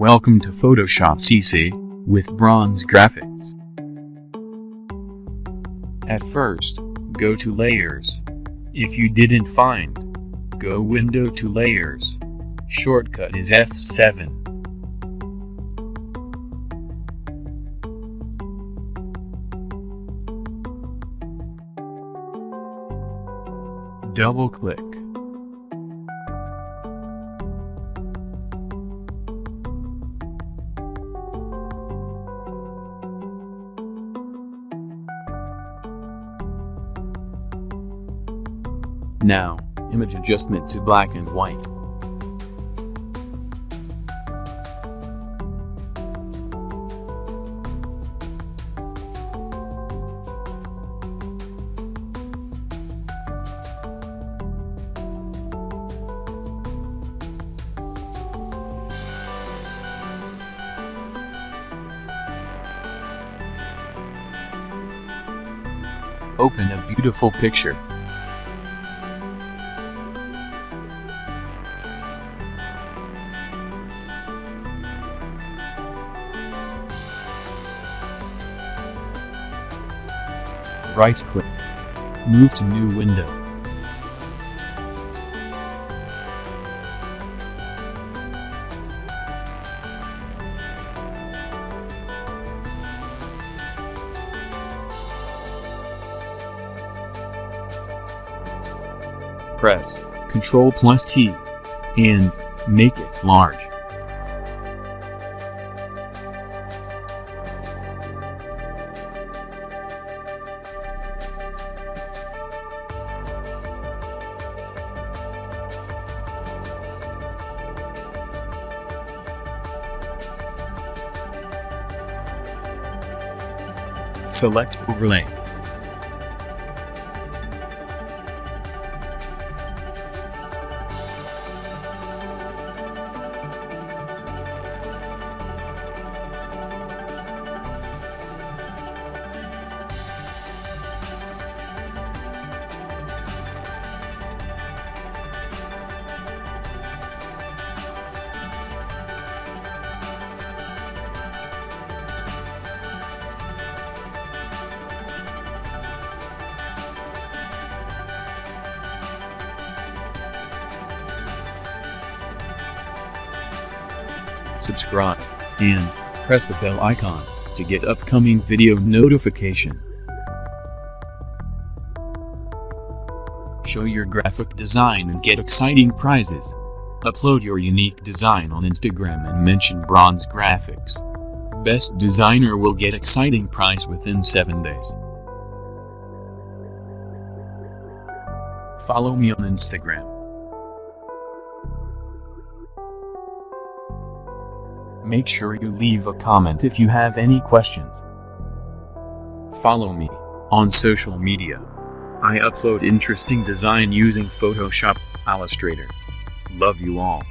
Welcome to Photoshop CC with Bronze Graphics. At first, go to Layers. If you didn't find, go Window to Layers. Shortcut is F7. Double-click. Now, image adjustment to black and white. Open a beautiful picture. Right-click. Move to New Window. Press Ctrl+T and make it large. Select Overlay. Subscribe, and press the bell icon to get upcoming video notification. Show your graphic design and get exciting prizes. Upload your unique design on Instagram and mention Bronze Graphics. Best designer will get exciting prize within 7 days. Follow me on Instagram. Make sure you leave a comment if you have any questions. Follow me on social media. I upload interesting design using Photoshop Illustrator. Love you all.